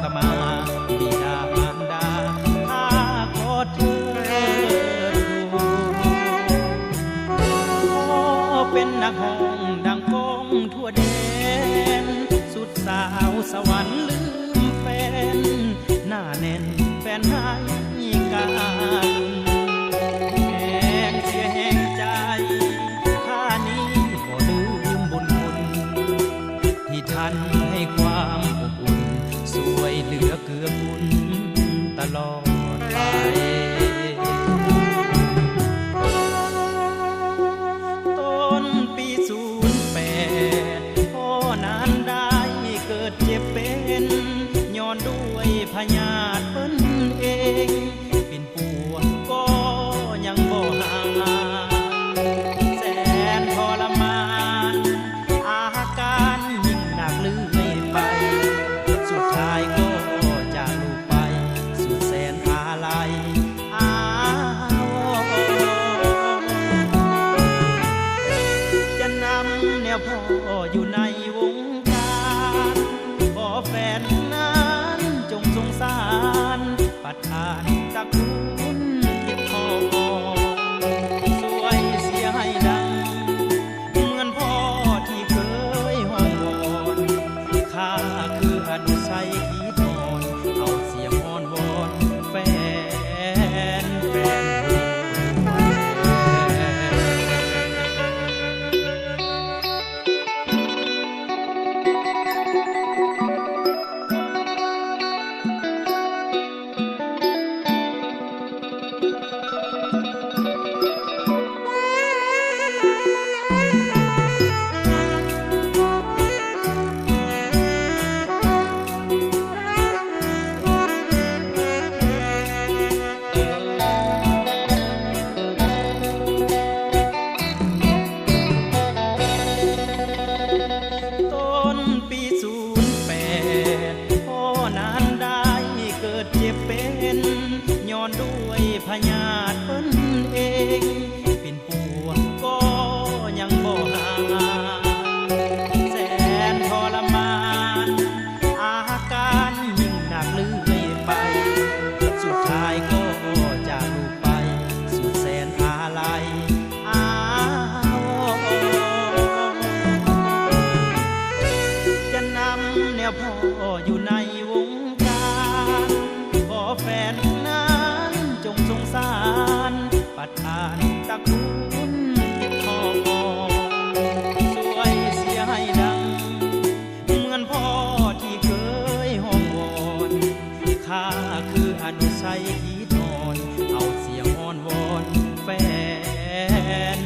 ตมาบิดามารดาข้าขอเธอเป็นนักห้องดังก้องทั่วแดนสุดสาวสวรรค์ลืมแฟนหน้าแน่นแฟนให้การแห่งเสียแห่งใจข้านี้บ่ลืมบุญคุณที่ท่านให้ความอบอุ่นสวยเหลือเกื้อกูลตลอดไปย้อนด้วยพญาติเพิ่นเองปิ่นปัวก็ยังบ่ห่างแสนทรมานอาการยิ่งหนักเรื่อยไปสุดท้ายก็จากลูกไปสุดแสนอาลัยอาวรณ์จะนำแนวพ่ออยู่ในวงการขอแฟนจงสงสารปัดผ่านจากคุณคิดทองสวยเสียให้ดังเหมือนพ่อที่เคยห้องวอนข้าคืออนุชัยขีทอนเอาเสียงอ้อนวอนแฟนย้อนด้วยพญาติเพิ่นเองปิ่นปัวก็ยังบ่ห่างแสนทรมานอาการยิ่งหนักเรื่อยไปสุดท้ายก็จากลูกไปสุดแสนอาลัยอาวรณ์จะนำแนวพ่ออยู่ในวงการขอแฟนจงสงสารปัดผ่านตะคุณคิดทองสวยเสียให้ดังเหมือนพ่อที่เคยห้องวอนข้าคืออนุชัยขีทอนเอาเสียงอ้อนวอนแฟน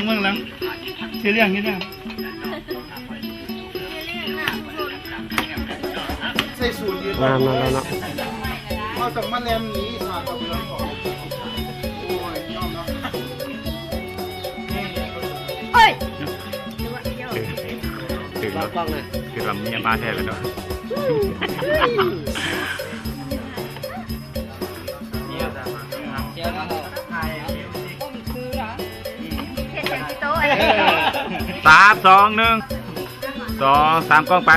เมืองหลังเสียเรื่องนี้นะใส่สูตรยืนมาเอาจากมันแรมนี้สาดกับเรื่องของโอ้ยยอมแล้วเอ้ยถึงแล้วคือเรามีมาแท้แล้วเนาะ3 2 1 2 3กล้องไป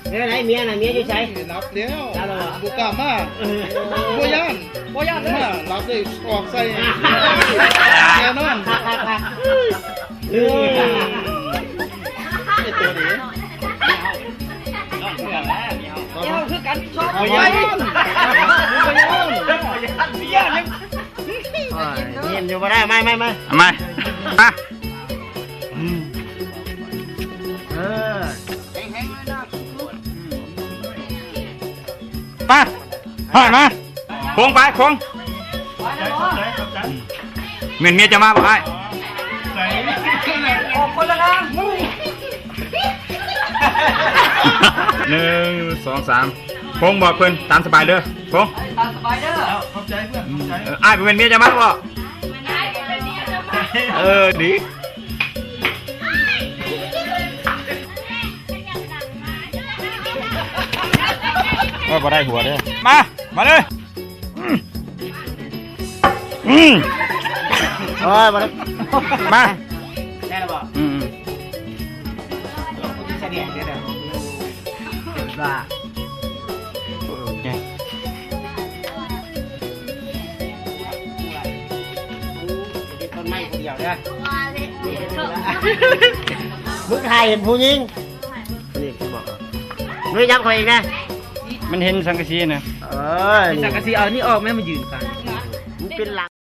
ไม่เป็นไรเมียน่ะเมียอยู่ใช้รับแล้วบุกกล้ามากบ่ย่านมารับได้ออกใส่แน่นอนไอ้ตัวนี้เดี๋ยวคือกันชอบบ่ย่านเย็นอยู่บ่ได้ไม่มาไปผ่านมาโค้งไปโค้งเมียจะมาบอกไอ้ ออกคนละทาง 1 2 3พงบอกเพิ่นตามสบายเด้อพง ตามสบายเด้อ เข้าใจเพื่อนเข้าใจ อ้ายเป็นเมียจะมั้งบ่ดีว่าบ่ได้หัวเด้อมาเลยโอ้ยมาเลย มา ได้แล้วบ่เสด็จเด้อว่าต้นไม้คนเดียวเด้อมึงถ่ายเห็นผู้หญิงนี่บอกไม่ยับใครอีกนะ มันเห็นสังกะสีนะ สังกะสีเอานี่ออกแม่มายืนกันมันเป็นหลัก